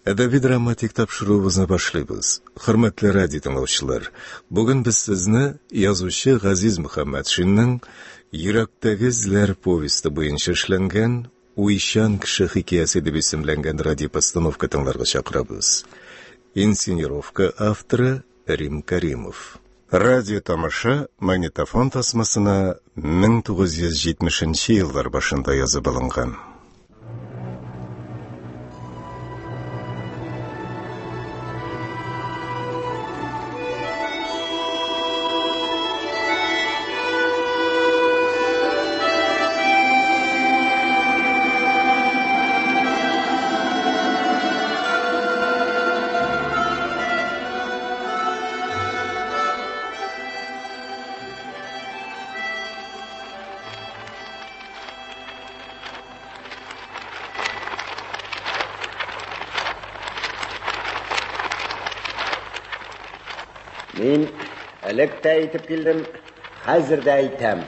Әдәби драматик тапшыруыбызны башлыйбыз. Хөрмәтле радио тыңлаучылар, бүген без сезне язучы Газиз Мөхәммәтшинның «Йөрәктәге эзләр» повесты буенча эшләнгән «Уйчан кеше хикәясе» дип исемләнгән радиопостановка тыңларга чакырабыз. Инсценировка авторы Рим Каримов. Радио тамаша магнитофон тасмасына 1970 еллар башында язып алынган. Мен әлікті айтып келдім, қазірді айтам.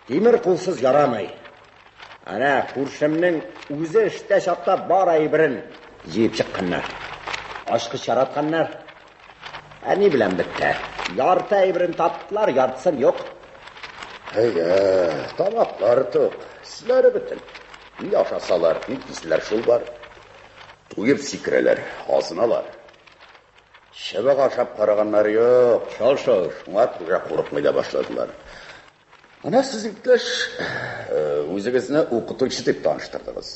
Темір құлсыз ярамай. Ана көршімнің өзі ішті шапта бар айбірін жеп шыққандар. Ашқы шаратқандар. Әне білем бітті. Ярты айбірін таптылар, яртысын yok. Тамақтар тоқ. Сілері бітін. Не ашасалар, не кесілер шул бар. Туйып секірелер, азыналар. Шебек ашап қарағандар yok. Шал-шал, шуңар күрә қорықмайда башладылар. Ана сіз иптәш өзіңізні оқытушы деп таныштырдыңыз.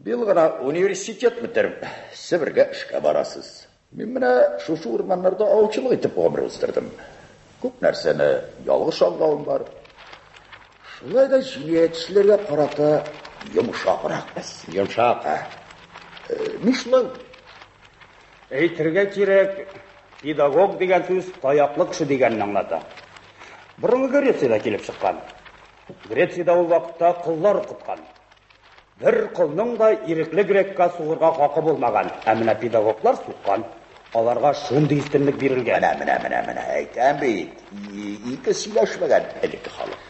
Биыл ғана университет бітіріп, Сібірге ішке барасыз. Мен міне шушы ормандарда аучылық етіп ғұмыр өздірдім. Көп нәрсені ялғыш аңғауым бар. Шулайда жиетшілерге қарата жұмшақырақпыз. Жұмшақ. Мишлан. Әйтірге керек, педагог деген сөз таяқлы кіші дегенін аңлата. Бұрынғы Грецияда келіп шыққан. Грецияда ол вақытта құллар құтқан. Бір құлның да иреклі грекқа суғырға қақы болмаған. Әміна педагоглар суққан. Аларға шунды істінлік берілген. Міне, әйтәм бейт. Екі сөйләшмеген әлікі халық.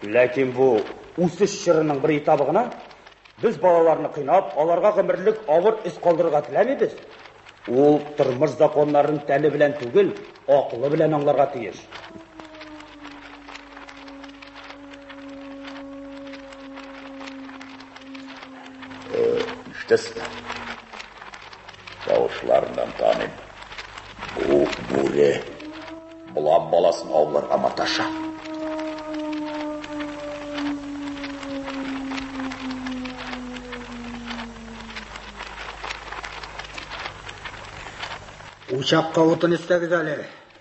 Ләкин бұл үсіш шырының бір етабығына, біз балаларны қинап, аларға ғымырлік ауыр іс қалдырға тіләмейбіз. Ол тұрмыш законларын тәні білән түгел, ақылы білән аңларға тиеш. İştesin. Çavuşlarından tanıyım. Bu Buri. Bulan balasını avlarga mataşa. Uşaqqa otun istəgiz əli.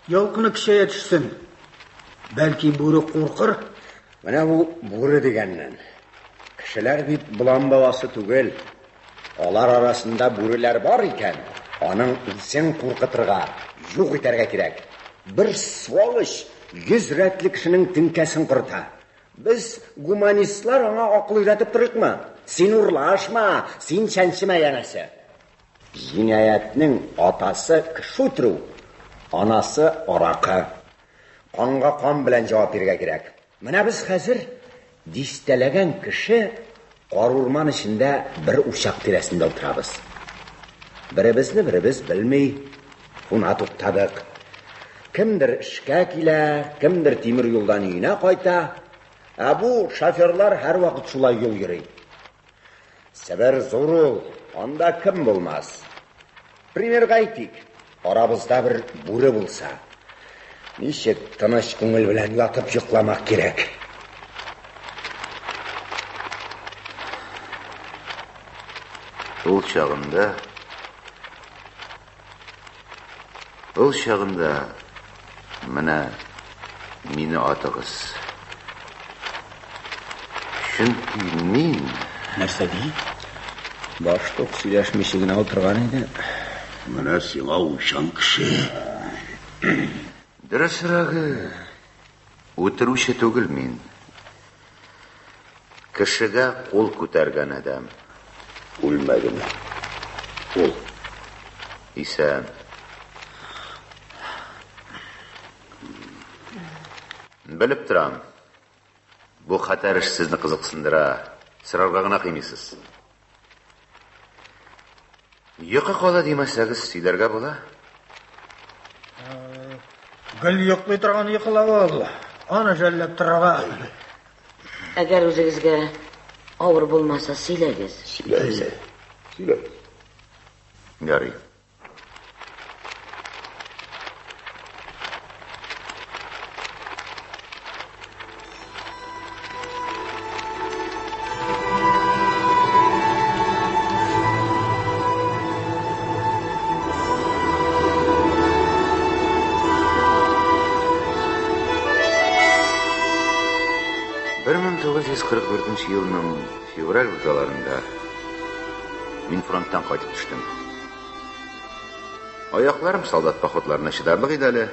Yolqını kişiyə düşsün. Bəlki Buri qorqur. Міне бұл Buri дегеннен. Кішілер бит бұлан баласы түгел. Олар арасында Buriler бар екен. Аның үлсен қорқытырға, жоқ етерге керек. Бір сволыш 100 рәтлі кішінің тінкәсін құрта. Біз гуманистлар аңа ақыл үйретіп тұрық ма? Сен ұрлашма, сен шәншіме янасы. Жинәятның атасы кіші тұру, анасы арақы. Қанға қан білән жауап берге керек. Міне біз қазір дистелеген кіші қарурман ішінде бір ушақ тересінде отырабыз. Бірімізді біріміз білмей, құна тоқтадық. Кімдір ішке келер, кімдір темір yolдан үйіне қайта. Бұл шоферлар әр вақыт шулай yol жүрейді. Сібір зор ол, анда кім болмас? Примерға айтик, арабызда бір Buri болса, нешек тыныш көңіл білән ятып жұқламақ керек. Ол шағында міне мені атығыз. Чүнки мен... Нәрсе дейін? Баштық сөйләшмешігіне отырған еді. Міне сиңа ушан кіші. Дұрысырағы, өтіруші түгіл мен. Кішіге қол көтерген адам. Өлмәгін. Ол. Исән. Біліп тұрам. Бұл қатар іш сізді қызықсындыра. Сырарға ғына қимейсіз. Йокы кала демәсәгез, сөйләргә була. Гел йоклый торган йоклап ал. Аны жәлләп торырга. Әгәр үзегезгә авыр булмаса, сөйләгез. Сөйлә. Ярый. Бір 1944 елның февраль узаларында мин фронттан кайтып төштем. Аякларым солдат походларына чыдарлык иде әле,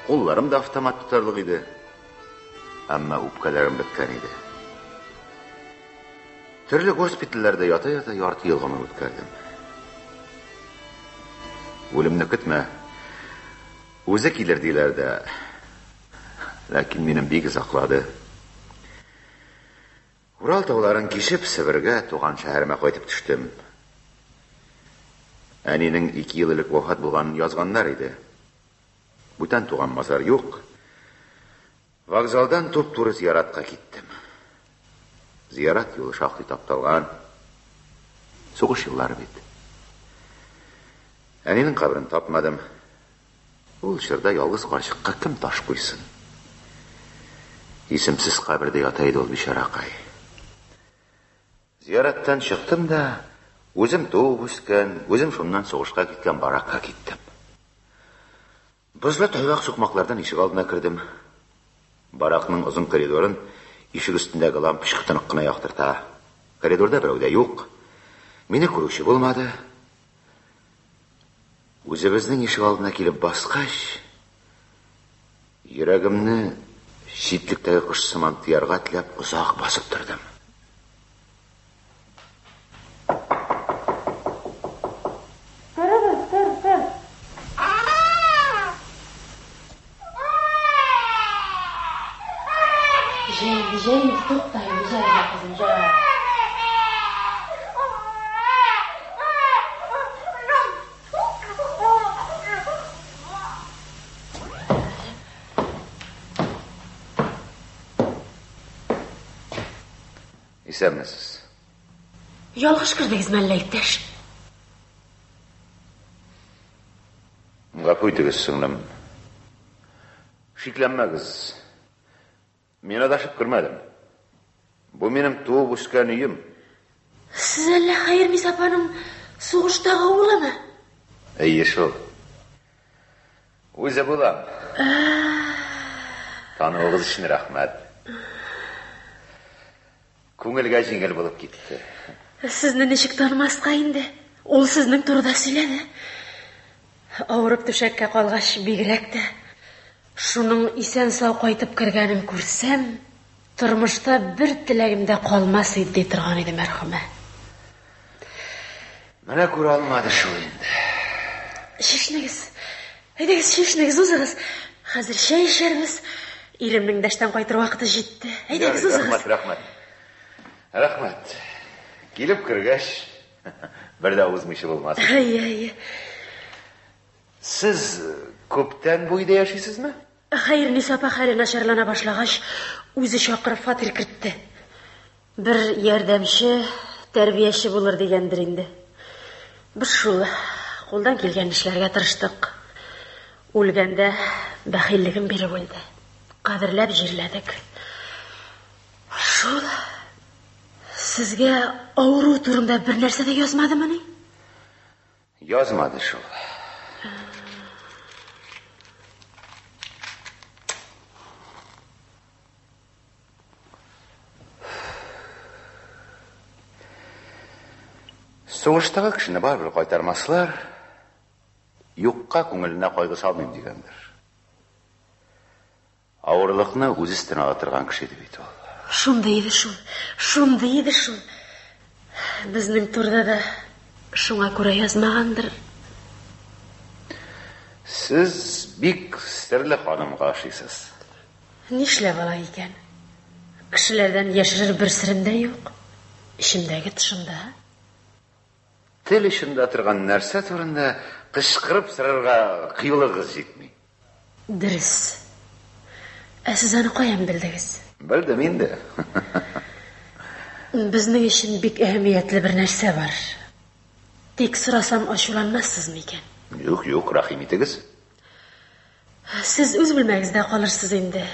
кулларым да автомат тутарлык иде. Әмма үпкәләрем беткән иде. Төрле госпитальләрдә ята-ята ярты ел гомер үткәрдем. Үлемне көтмә. Үзе килер диләр дә. Ләкин минем бик заклады. Урал тауларын кишеп, Себергә, туган шәһәремә кайтып төштем. Әнинең 2 ел элек вафат булганын язганнар иде. Бүтән туган мазар юк. Вокзалдан туп-туры зияратка киттем. Зиярат юлы шактый тапталган. Сугыш еллары бит. Әнинең кабрын тапмадым. Ул чорда ялгыз карчыкка кем таш куйсын? Исемсез кабердә ята иде ул бишаракай. Зияраттан чыктым да, өзім туып үскән, өзім шуннан сугышка киткән баракка киттем. Бызлы тайвак сукмаклардан ишек алдына кирдем. Баракның озын коридорын ишек өстендәге лампочка тынык кына яктырта. Коридорда берәү дә юк. Мине күрүче булмады. Үзебезнең ишек алдына килеп баскач, йөрәгемне читлектәге кош сыман тыярга теләп озак басып тордым. James, to'xtang, qizim, Исәнмесез? Ялгыш кирдегез мәллә иптәш? Гафу итегез, сеңлем. Шикләнмәгез. Мин адашып кірмәдім. Бу минем туып үскән өем. Сез әллә Хәйрнис апаның сугыштагы улымы? Әйе шул. Үзе булам. Тануыгыз өчен рәхмәт. Күңелгә җиңел булып китте. Сезне ничек танымаска инде? Ул сезнең турыда сөйләде. Авырып түшәккә калгач бигрәк тә. Шуның исән сау кайтып кергәнен күрсәм, тормышта бер теләгемдә калмас иде торган иде мәрхүмә. Менә күрә алмады шул инде. Шишнегез. Әйдәгез, шишнегез, узыгыз. Хәзер чәй эчәрбез. Иремнең дәштән кайтыр вакыты җитте. Әйдәгез, узыгыз. Рәхмәт. Килеп кергәч, бер дә узмыйчы булмас. Әйе. Сез күптән бу өйдә яшисезме? Хәйрнис апа хәле начарлана башлагач, үзе чакырып фатир кертте. Бер ярдәмче, тәрбияче булыр дигәндер инде. Без шул кулдан килгән эшләргә тырыштык. Үлгәндә бәхиллеген биреп үлде. Кадерләп җирләдек. Шул сезгә авыру турында бер нәрсә дә язмадымы ни? Язмады шул. Сугыштагы кешене барыбер кайтармаслар, юкка күңеленә кайгы салмыйм дигәндер. Авырлыкны үз өстенә ала торган кеше иде бит ул. Шундый иде шул. Безнең турда да шуңа күрә язмагандыр. Сез бик серле ханымга ашыйсыз. Нишләп алай икән? Кешеләрдән яшерер бер серем дә юк. Ишемдәге тышымда. Тел ішінде тұрған нәрсе турында қышқырып сырарға қиылығыз жетмей. Дұрыс. Сіз аны қоян білдіңіз? Білдім енді. Біздің үшін бек әһәмиятлі бір нәрсе бар. Тек сұрасам ашуланмассыз мекен? Жоқ, рахим етіңіз. Сіз өз білмәңізде қалырсыз енді.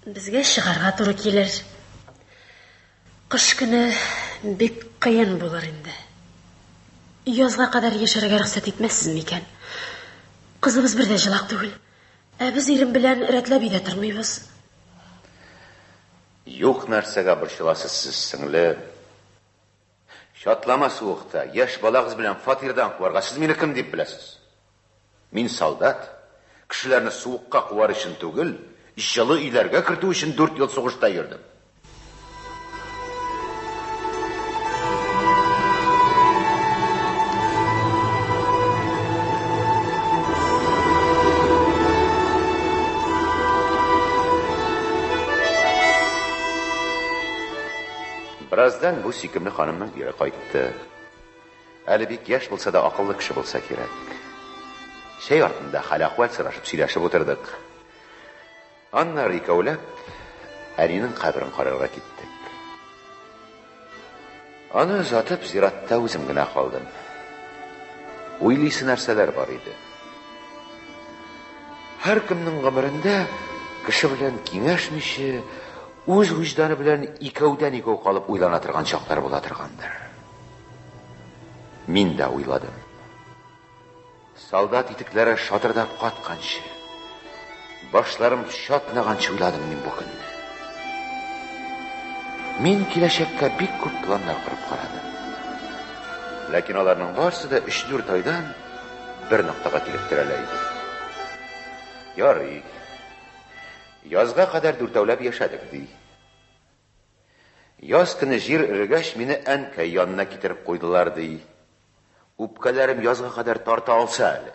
Бізге шығарға туры келер. Қыш күні бек қиын болар енді. Язға қадар ешерге рұқсат етмәссіз мекен? Қызымыз бірде жылақ түгіл. Біз ерім білән рәтләп еді тұрмайбыз. Жоқ нәрсеге біршіласыз сіз сіңлі. Шатлама суықта, еш балағыз білән фатирдан қуарға сіз мені кім деп білесіз? Мен солдат, кішілеріні суыққа қуар үшін түгіл, жылы үйлерге кірту үшін 4 ел соғышта ердім. Біраздан бұл сүйкімлі ханымның ері қайтты. Әлі бек еш болса да ақыллы кіші болса керек. Шей артында хал-ахуал сұрашып сөйлесіп отырдық. Аннары екеулеп, әненің қабірін қарарға кеттік. Аны ұзатып зиратта өзім гына қалдым. Ойлайсы нәрселер бар еді. Әр кімнің ғұмырында кіші білән кеңешмеші, өз ғыжданы білән екеуден екеу қалып ойлана тұрған шақтар бола тұрғандар. Мен де ойладым. Солдат итіклері шатырдап қатқаншы, башларым шатынағаншы ойладым мен бұл күнді. Мен келешекке бек көп пландар құрып қарадым. Ләкин аларның барсы да 3-4 айдан бір нұқтаға келіп тірелейді. Ярый, язға қадар дүртәуләп яшадық дей. Яз күні жер іргәш мені әнкәй янына кетіріп қойдылар дей. Үпкәләрім язға қадар тарта алса әлі.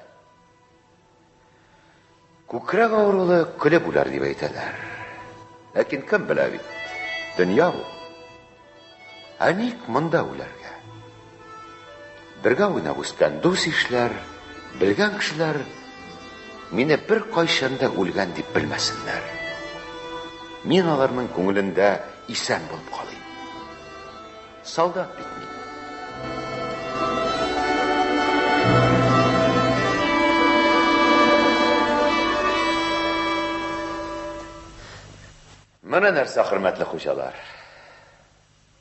Көкірек ауырулы күлі бұлар деп әйтәләр. Ләкин кім білә бит? Дүния бұл. Әнек мұнда өләргә. Бірге ойнап өскен дос ишләр, білген кішілер, мені бір қайшанда өлген деп білмәсінләр. Мен аларның көңілінде исән болып қалайым. Солдат бит мен. Мына нәрсе хөрмәтле хужалар.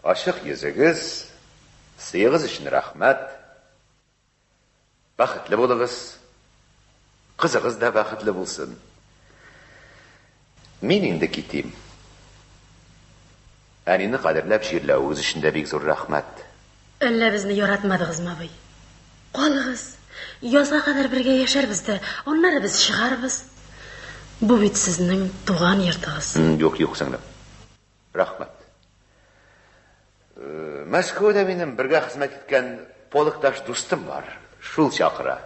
Ашық езігіз, сыйығыз үшін рахмет. Бақытлы болыңыз. Қызығыз да бақытлы болсын. Мен енді кетем. Әнені қадірләп жерләуіңіз үшін де бек зор рахмет. Әллә безне яратмадығыз ма бай? Қалығыз, язға қадар бірге яшарбызды, онлары біз шығарбыз. Бұл бит сіздің туған ертығыз. Жоқ, сіңлім. Рахмет. Мәскеуде менің бірге қызмет еткен полықташ достым бар. Шул шақыра.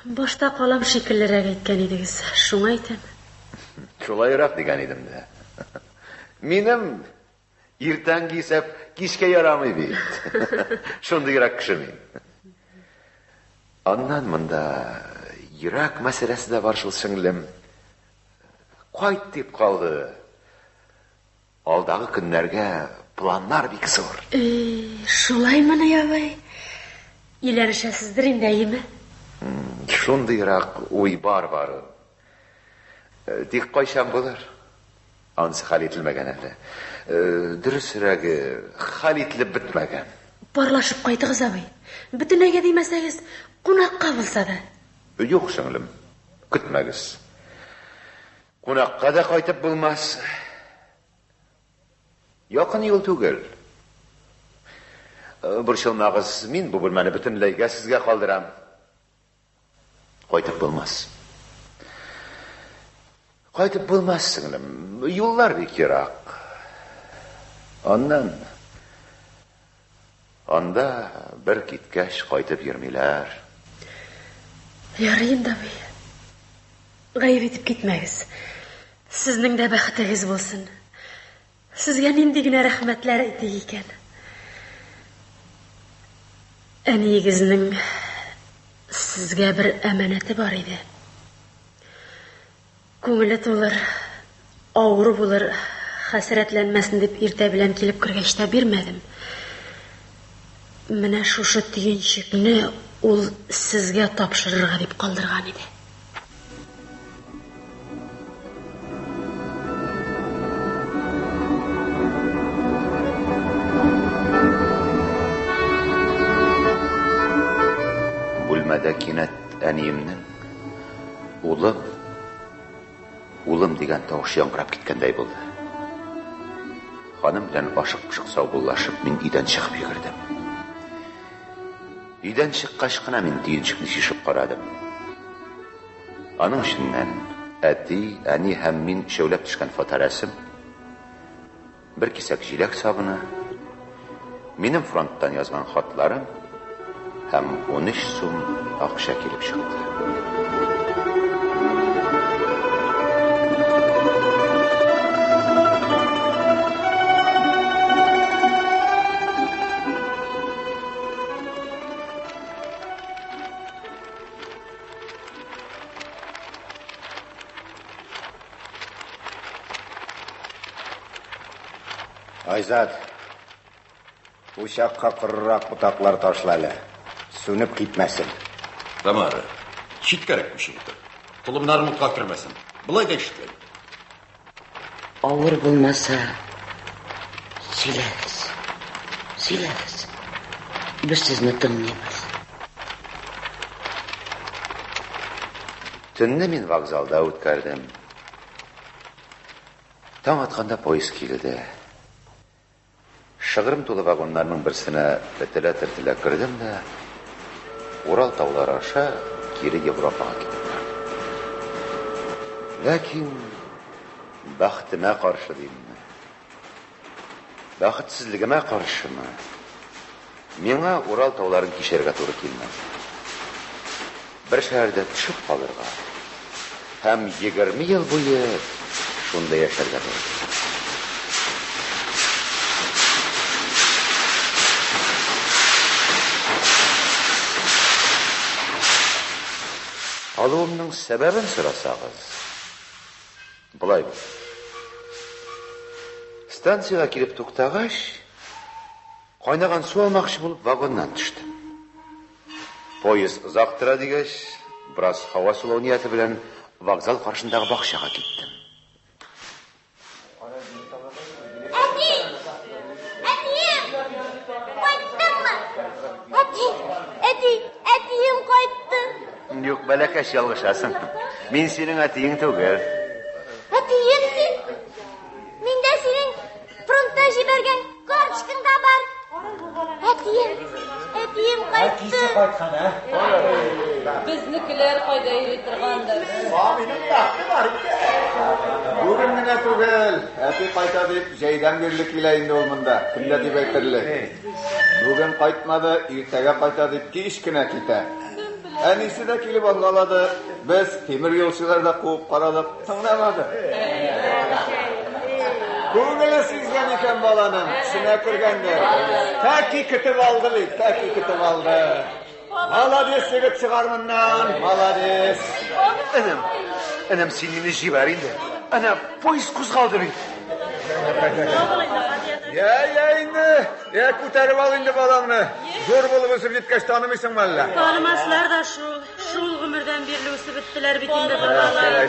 Башта қалам шекіллерек еткен едіңіз, шуң айтым. Шулайырақ деген едім де. Менім ертең кейсеп, кешке ярамай бейт. Шондайырақ кіші мен. Аннан мұнда Ирак мәселесі де бар шыл сіңлім. Қайт деп қалды. Алдағы күнлерге планлар бек зор. Шулай мұны ябай? Елерішесіздір енді әйімі? Шондайырақ ой бар. Тек қайшам болар. Ансы хал етілмеген әлі. Дұрысырағы хал етіліп бітмеген. Барлашып қайтығыз абай. Бүтін әге деймесеңіз, қонаққа болса да. Жоқ, сіңлім, күтмәгіз. Қонаққа да қайтып болмас. Яқын ел түгел. Бұршылмағыз, мен бұл бөлмәні бүтінлейге сізге қалдырам. Қайтып болмас. Қайтып болмас, сіңлім. Юллар бек ерақ. Анда бір кеткәш қайтып ермелер. Ярайын да бай. Ғайып етіп кетмәгіз. Сіздің де бәхітіңіз болсын. Сізге нендегіне рахметлер айтты екен. Әниегезнең сезгә бер әманәте бар иде. Күңеле тулыр, авыр булыр, хәсрәтләнмәсен дип иртә белән килеп кергәч тә бирмәдем. Менә шушы төенчекне ул сезгә тапшырырга дип калдырган иде. Бүлмәдә кинәт әниемнең улым дигән тавыш яңгырап киткәндәй булды. Ханым белән ашык-пышык саубуллашып, мин өйдән чыгып йөгердем. Өйдән чыккач кына мин төенчекне шишеп карадым. Аның эченнән әти, әни һәм мин шәүләп төшкән фоторәсем, бер кисәк җиләк сабыны, минем фронттан язган хатларым һәм 13 сум акча килеп чыкты. Айзат, учакка кырырак бутаклар ташлалы. Сүнеп китмәсен. Тамара, читкәрәк пешерде. Толымнарым утка кермәсен. Булай да ишетләр. Авыр булмаса, сөйләгез. Без сезне тыңлыйбыз. Төнне мин вокзалда үткәрдем. Таң атканда поезд килде. Шыгырым тулы вагоннарның берсенә бетелә-тертелә кердем дә Урал таулары аша кире Европага китеп бардым. Ләкин бәхтемә каршы димме? Бәхетсезлегемә каршымы? Миңа Урал тауларын кичәргә туры килмәде. Бер шәһәрдә төшеп калырга һәм 20 ел буе шунда яшәргә туры килде. Алуымның сәбәбен сорасагыз, булай бу. Станциягә килеп туктагач, кайнаган су алмакчы булып вагоннан төштем. Поезд озак тора дигәч, бераз һава сулау нияте белән вокзал каршындагы бакчага киттем. Әтием кайтты. Юк, бәләкәч ялгышасың. Мин синең әтиең түгел. Әтием син? Мин дә синең фронтта җибәргән карточкаң да бар. Әтием кайтты. Әтисе кайткан, ә? Безнекеләр кайда йөри торгандыр? Минем бәхте бар икән. Бүген генә түгел, әти кайта дип җәйдән бирле килә инде ул монда. Кемдә дип әйтерлек. Бүген кайтмады, иртәгә кайта дип кич кенә китә. Әнисе дә килеп аңлады. Без тимер юлчылар да куып карадык, тыңламады. Күңеле сизгән икән баланың, төшенә кергәндер. Тәки көтеп алды бит, тәки көтеп алды. Молодец, егет чыгармыннан, молодец. Энем син мине җибәр инде. Әнә поезд кузгалды бит. Я инде, я күтәреп ал инде балаңны. Зур булып үсеп җиткәч танымыйсыңмы әллә? Танымаслар да шул гомердән бирле үсеп беттеләр бит инде балалар.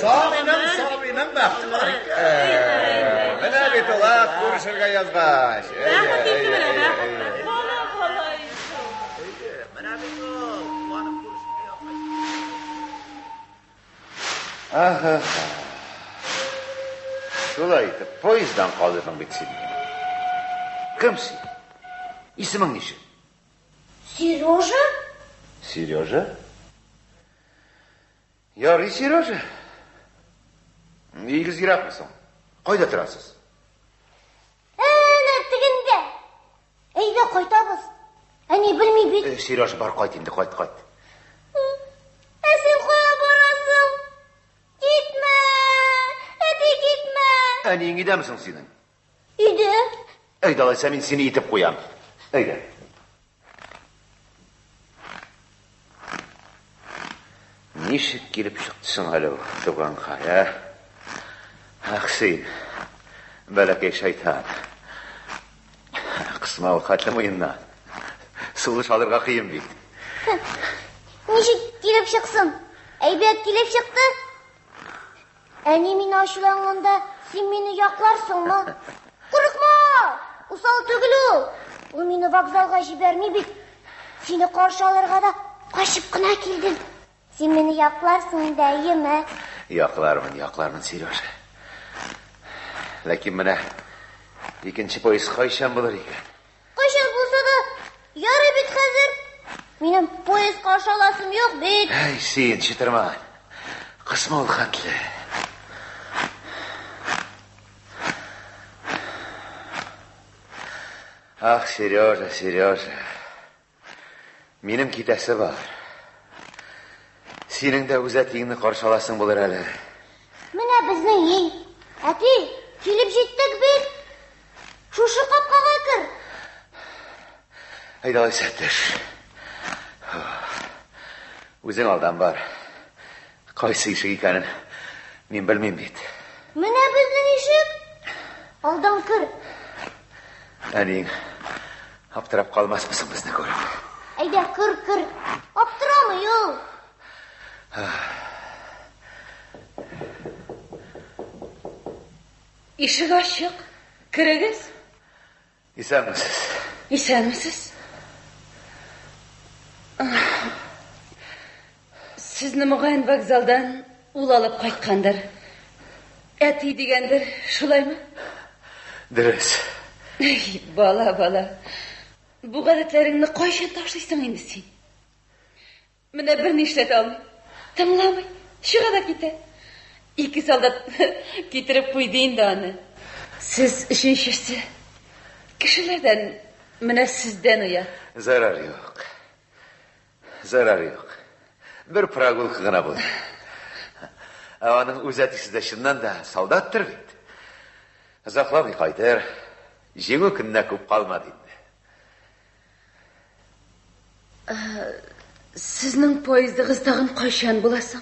Сабыйның бәхте бар икән. Менә бит ул күрешергә язгач. Аха. Шулай итеп, поезддан калдырдың бит син. Кем син? Исемең ничек? Сережа? Сережа? Ярый, Сережа. Игез йөрәкмисең? Кайда торасыз? Әнә тегендә. Әйдә кайтабыз. Әни белми бит. Сережа, бар кайт инде, кайт. Син кая барасың? Китмә. Әти китмә. Әни идәмсең синең? Өйдә. Әйдә, алайса мин сине итеп куям. Әйдә. Нишек килеп чыктысың әле туганга, ә? Аксин, бәләкәй шайтан. Кысмал хәтле муеннан. Сулыш алырга кыйын бит. Ничек килеп чыксын? Әйбәт килеп чыкты. Әни мин ачуланганда син мине якларсыңмы? Курыкма! Усал түгел ул. Ул мине вокзалга җибәрми бит. Сине каршы алырга да качып кына килдем. Син мине якларсың да, әйеме? Яклармын, Сережа. Ләкин менә икенче поезд кайчан булыр икән? Кайчан булса да ярый бит хәзер. Минем поездка аша аласым юк бит. Әй, син чытырма. Кысма ул хәтле. Ах, Сережа. Минем китәсе бар. Синең дә үз әтиеңне каршы аласың булыр әле. Менә безнең ил. Әти, килеп җиттек бит. Шушы капкага кер. Әйдә, Сәттеш. Үзең алдан бар. Кайсы ишек икәнен мин белмим бит. Менә безнең ишек. Алдан кер. Әниң аптырап калмаспысың безне күреп? Әйдә, кер. Аптырамый ул. Ишек ачык. Кирегез. Исәнмесез? Сезне мөгаен вокзалдан ул алып кайткандыр. Әти дигәндер, шулаймы? Дөрес. Бала. Бу гадәтләреңне кайчан ташлыйсың инде син? Менә бер нишләт алмый. Тыңламый. Чыга да китә. Ике солдат китереп куйды инде аны. Сез өченчесе. Кешеләрдән менә сездән уят. Зарар юк. Бер прогулка гына булды. Аның үз әтисе дә чыннан да солдаттыр бит. Озакламый кайтыр. Җиңү көннә күп калмады инде. Сезнең поездыгыз тагын кайчан буласың?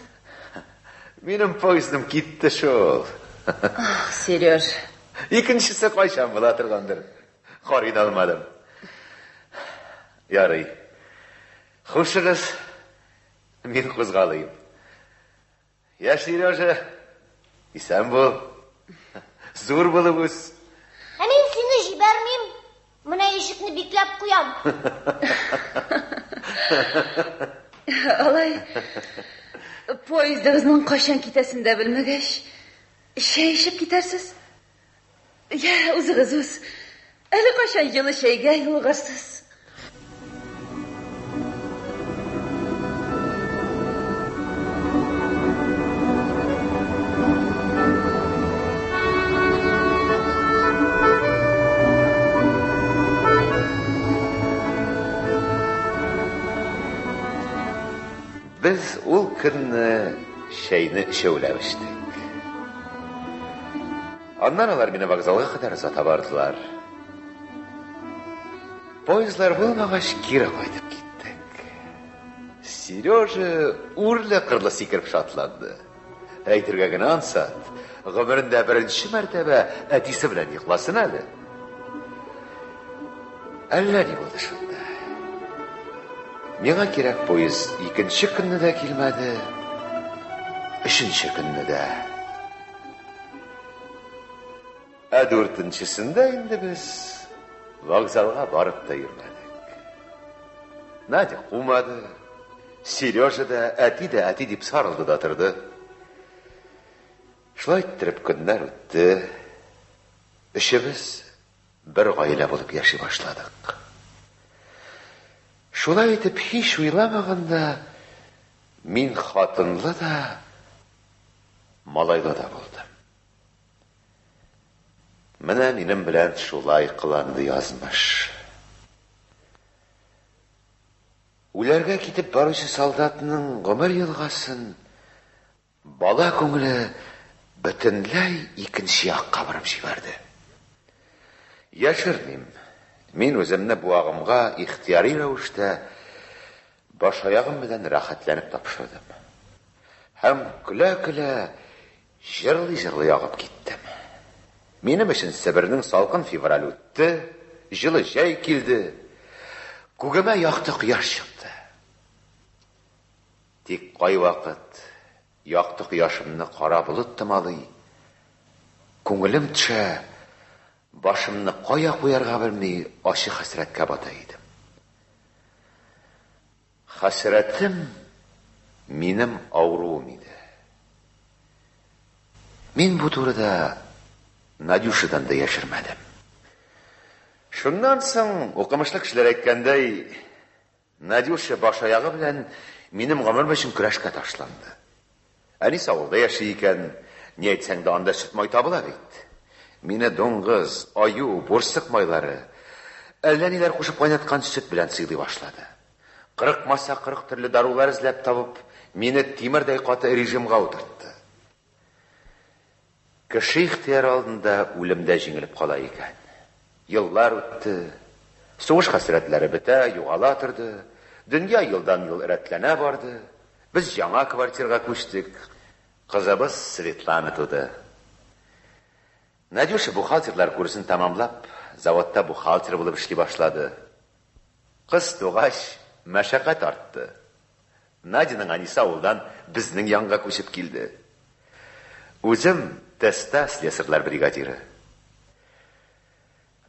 Минем поездым китте шул. Сереж. Икенчесе кайчан була торгандыр? Карый алмадым. Ярый. Хушыгыз. Мин кузгалыйм. Я, Сережа, исән бул. Зур булып үс. Мин сине җибәрмим. Менә ишекне бикләп куям. Алай. Поездыгызның кайчан китәсен дә белмәгәч, чәй эчеп китәрсез. Я, үзегез. Әле кайчан йылы чәйгә юлыгарсыз? Biz ул көнне чәйне эчәүләп эчтек. Аннан алар мине вокзалга кадәр озата бардылар. Поездлар булмагач, кире кайтып киттек. Сережа үрле-кырлы сикереп шатланды. Әйтергә генә ансат, гомерендә беренче мәртәбә әтисе белән йокласын әле. Әллә ни булды шунда. Миңа кирәк поезд икенче көнне дә килмәде, өченче көнне дә. Дүртенчесендә инде без вокзалга барып та йөрмәдек. Надя кумады, Сережа да, әти дип сарылды да торды. Шулай иттереп көннәр үтте. Өчебез бер гаилә булып яши башладык. Шулай итеп, һич уйламаганда, мин хатынлы да, малайлы да булдым. Менә минем белән шулай кыланды язмыш. Үләргә китеп баручы солдатның гомер елгасын бала күңеле бөтенләй икенче якка барып җибәрде. Яшермим. Мин үземне бу агымга ихтияри рәвештә баш аягым белән рәхәтләнеп тапшырдым. Һәм күлә-күлә жырлый-жырлый ағып киттем. Минем өчен Себернең салкын февраль үтте, жылы җәй килде, күгемә яқты кояш чыкты. Тик кай вакыт яқты кояшымны кара болыт тымалый, күңелем төшә, башымны кая куярга белми ачы хәсрәткә бата идем. Хәсрәтем минем авыруым иде. Мин бу турыда Надюшадан да яшермәдем. Шуннан соң, укымышлы кешеләр әйткәндәй, Надюша баш аягы белән минем гомер өчен көрәшкә ташланды. Әнис авылда яши икән, ни әйтсәң дә анда сөт май табыла бит. Мине дуңгыз, аю, борсык майлары, әллә ниләр кушып кайнаткан сөт белән сыйлый башлады. 40 маса 40 төрле дарулар эзләп табып, мине тимердәй каты режимга утыртты. Кеше ихтияр алдында үлемдә җиңелеп кала икән. Еллар үтте, сугыш хәсрәтләре бетә, югала торды, дөнья елдан-ел рәтләнә барды. Без яңа квартирага күчтек. Кызыбыз Светлана туды. Надюша бухгалтерлар курсын тамамлап, заводта бухгалтер булып эшли башлады. Кыз тугач, мәшәкать артты. Надяның әнисе авылдан безнең янга күчеп килде. Үзем Теста слесарьлар бригадиры.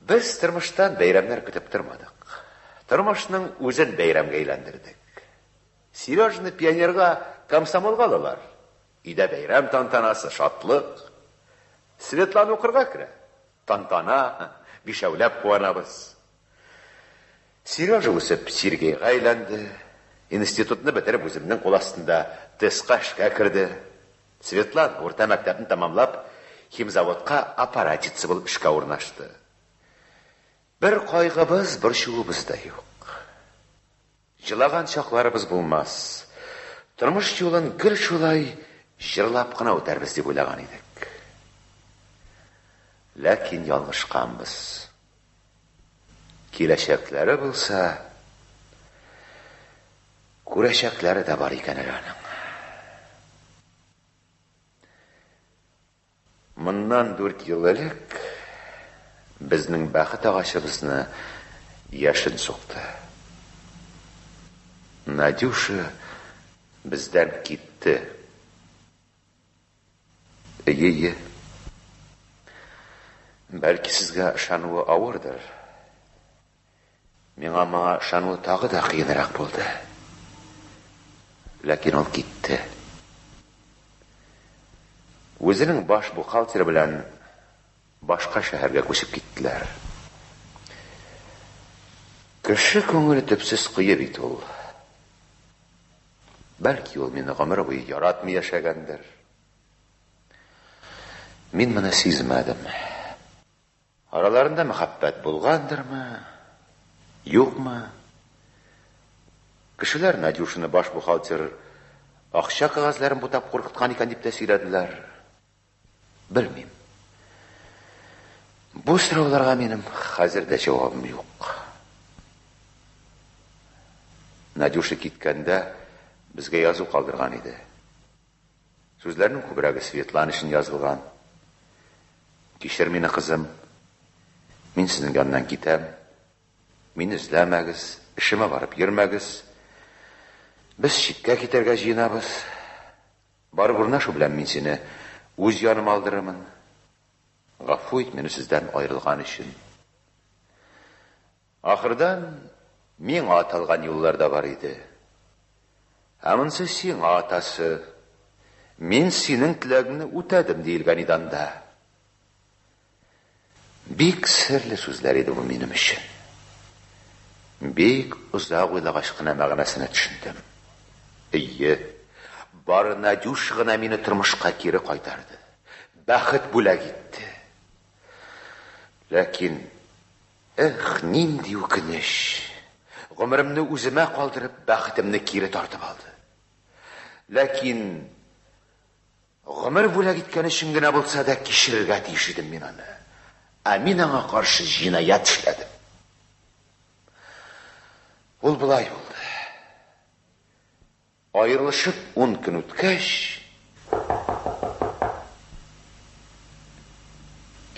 Без тормыштан бәйрәмнәр көтеп тормадык. Тормышның үзен бәйрәмгә әйләндердек. Сережны пионерга комсомолга алалар. Өйдә бәйрәм тантанасы, шатлык. Светлана укырга керә. Тантана, бишәүләп куанабыз. Сережа үсеп Сергейга әйләнде. Институтны бетереп үземнең кул астында тестка эшкә керде. Светлана урта мәктәпне тамамлап, химзаводка аппаратчица булып эшкә урнашты. Бер кайгыбыз, бер шуыбыз да юк. Җылаган чакларыбыз булмас. Тормыш юлын гел шулай җырлап кына үтәрбез дип уйлаган идек. Ләкин ялгышканбыз. Киләчәкләре булса, күрәчәкләре дә бар икән аның. Моннан 4 ел элек безнең бәхет агачыбызны яшен сукты. Надюша бездән китте. Әйе. Бәлки сезгә ышануы авырдыр. Миңа ышануы тагы да кыенрак булды. Ләкин ул китте. Үзенең баш бухгалтер белән башка шәһәргә күчеп киттеләр. Кеше күңеле төпсез куе бит ул. Бәлки ул мине гомер буе яратмый яшәгәндер. Мин моны сизмәдем. Араларында мәхәббәт булгандырмы, юкмы? Кешеләр Надюшаны баш бухгалтер акча кагазларын бутап куркыткан икән дип тә сөйләделәр. Белмим. Бу сорауларга минем хәзердә җавабым юк. Надюша киткәндә безгә язу калдырган иде. Сүзләрнең күбрәге Светлана өчен язылган. Кичер мине, кызым. Мин сезнең яннан китәм. Мине эзләмәгез, эшемә барып йөрмәгез. Без читкә китәргә җыенабыз. Барып урнашу белән мин сине үз яныма алдырырмын. Гафу ит мине сездән аерылган өчен. Ахырдан миңа аталган юллар да бар иде. Амынсы сиңа атасы. Мин синең теләгеңне үтәдем диелгән иде анда. Бик серле сүзләр иде бу минем өчен. Бик узак уйлагач кына мәгънәсенә төшендем. Әйе, бары Надюша гына мине тормышка кире кайтарды. Бәхет бүләк итте. Ләкин, нинди үкенеч. Гомеремне үземә калдырып, бәхетемне кире тартып алды. Ләкин, гомер бүләк иткән өчен генә булса да кичерергә тиеш идем мин аны. Ә мин аңа каршы җинаят эшләдем. Ул булай булды. Аерылышып 10 көн үткәч,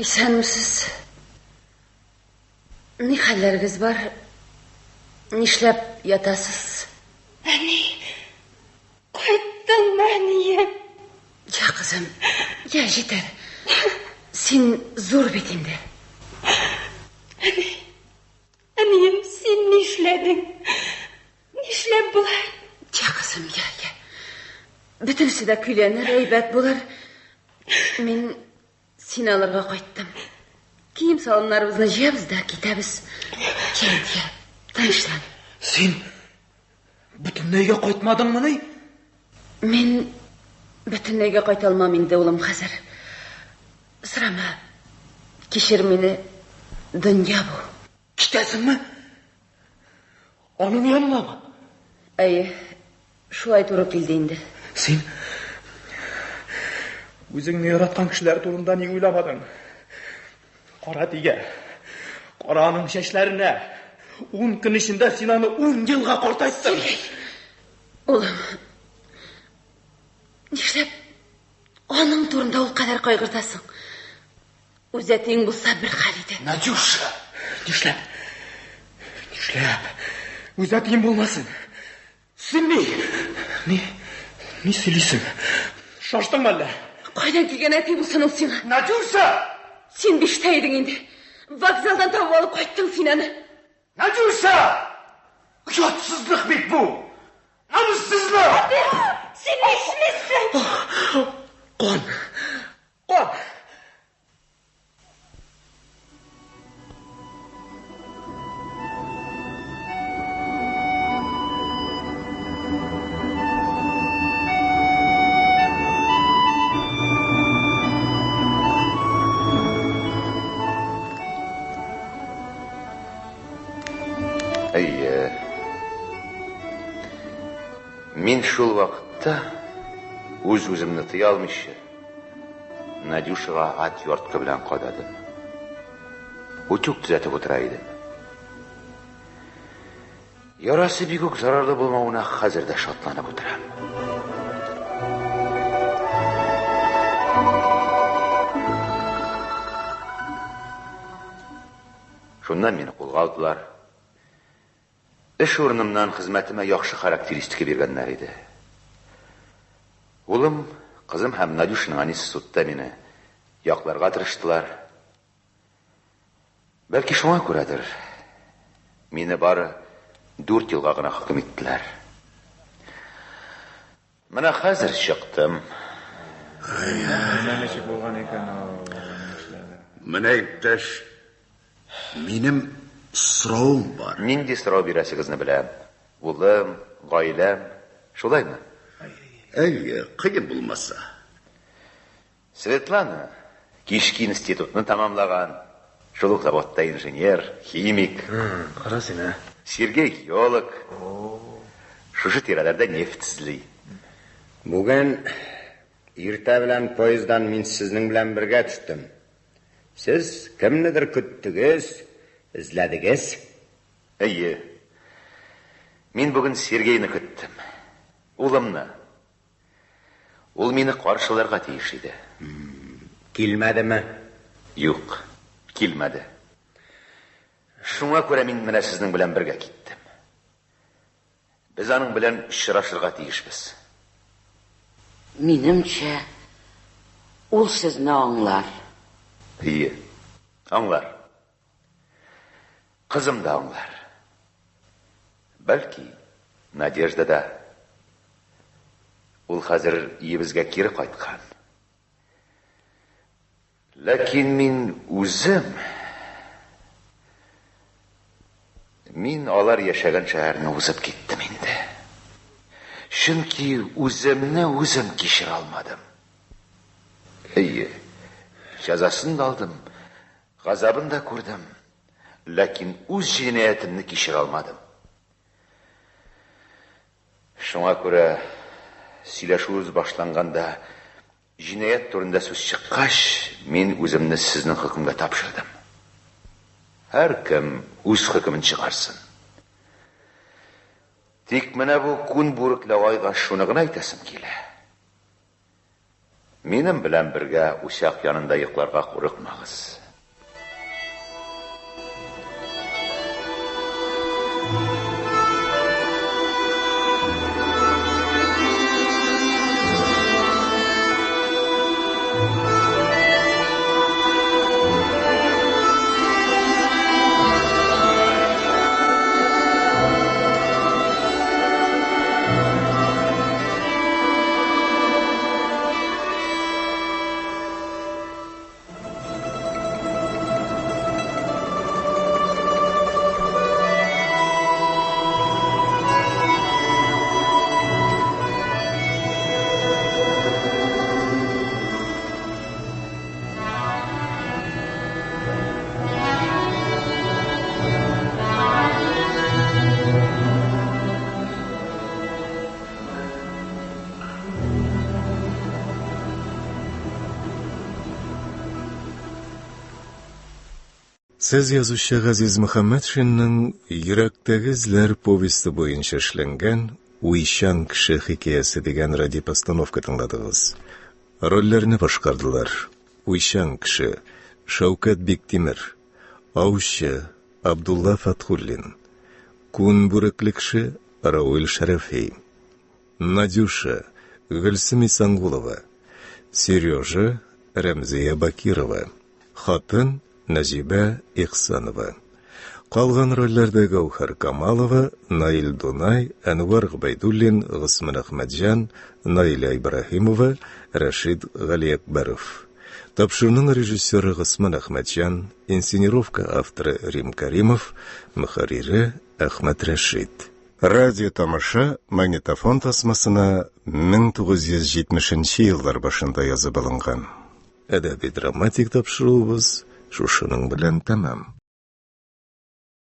Исәнмесез? Ни хәлләрегез бар? Нишләп ятасыз? Әни, кайттыңмы, әнием? Я, кызым, я, җитәр. Син зур бит инде. Әнием, син нишләдең? Нишләп булай? Я, кызым, я. Бөтенесе дә көйләнер, әйбәт булыр. Мин син алырга кайттым. Кием салымнарыбызны җыябыз да китәбез. Я, тынычлан. Син бөтенләйгә кайтмадыңмы ни? Мин бөтенләйгә кайта алмам инде, улым, хәзер. Сорама, кичер мине, дөнья бу. Китәсеңме? Аның янынамы? Әйе, шулай туры килде инде. Син үзеңне яраткан кешеләр турында ни уйламадың? Кара тигә. Кара аның чәчләренә. 10 көн эчендә син аны 10 елга картайттың. Улым, нишләп аның турында ул кадәр кайгыртасың? Үзәтең булса бер хәл иде. Надюша, нишләп? Үзәтең булмасын. Син ни сөйлисең? Шаштыңмы әллә? Кайдан килгән әти булсын ул сиңа? Надюша! Син биштә идең инде. Вокзалдан табып алып кайттың син аны. Надюша! Ятсызлык бит бу! Намуссызлык! Син нишлисең? Кан! Мин шул вакытта үземне тыя алмыйча Надюшага ат йортка белән кададым. Утюг төзәтеп утыра идем. Ярасы бик үк зарарлы булмавына хәзер дә шатланып утырам. Шуннан мине кулга алдылар. Эш урынымнан хезмәтемә яхшы характеристика биргәннәр иде. Улым, кызым һәм Надюшаның анысы судта мине якларга тырыштылар. Бәлки шуңа күрәдер. Мине бары 4 елга гына хөкем иттеләр. Менә хәзер чыктым. Менә иптәш, минем сорауым бар. Нинди сорау бирәсегезне беләм. Улым, гаиләм, шулаймы? Әйе, кыен булмаса. Светлана кички институтны тамамлаган. Шул ук заводта инженер, химик. Кара син, Сергей геолог. Шушы тирәләрдә нефть эзли. Бүген иртә белән поезддан мин сезнең белән бергә төштем. Сез кемнедер көттегез, эзләдегез? Әйе. Мин бүген Сергейны көттем. Улымны. Ул мине каршыларга тиеш иде. Килмәдеме? Юк, килмәде. Шуңа күрә мин менә сезнең белән бергә киттем. Без аның белән очрашырга тиешбез. Минемчә, ул сезне аңлар. Әйе, аңлар. Кызым да аңлар. Бәлки, Надежда да. Ул хәзер иебезгә кире кайткан. Ләкин мин алар яшәгән шәһәрне узып киттем инде. Чөнки үземне кичерә алмадым. Әйе, җәзасын да алдым, газабын да күрдем, ләкин үз җинаятымны кичерә алмадым. Шуңа күрә сөйләшүебез башланганда, җинаят турында сүз чыккач, мин үземне сезнең хөкемгә тапшырдым. Һәркем үз хөкемен чыгарсын. Тик менә бу күн бүрекле айга шуны гына әйтәсем килә. Минем белән бергә учак янында йокларга курыкмагыз. Сез язучы Газиз Мөхәммәтшинның «Йөрәктәге эзләр» повесты буенча эшләнгән «Уйчан кеше» хикәясе дигән радиопостановка тыңладыгыз. Рольләрне башкардылар: Уйчан кеше Шәүкәт Биктимер, аучы Абдулла Фатхуллин, күн бүрекле кеше Рауил Шәрәфи, Надюша Гөлсем Исангулова, Сережа Рәмзия Бакирова, хатын Нәҗибә Ихсанова. Калган рольләрдә Гәүһәр Камалова, Наил Дунай, Әнвар Гобайдуллин, Госман Әхмәтҗан, Наиля Ибраһимова, Рәшид Галиәкбәров. Тапшыруның режиссеры Госман Әхмәтҗан, инсценировка авторы Рим Каримов, мөхәррире Әхмәт Рәшид. Радио тамаша магнитофон тасмасына 1970 еллар башында язып алынган. Әдәби-драматик тапшыруыбыз шушының белән тәмам.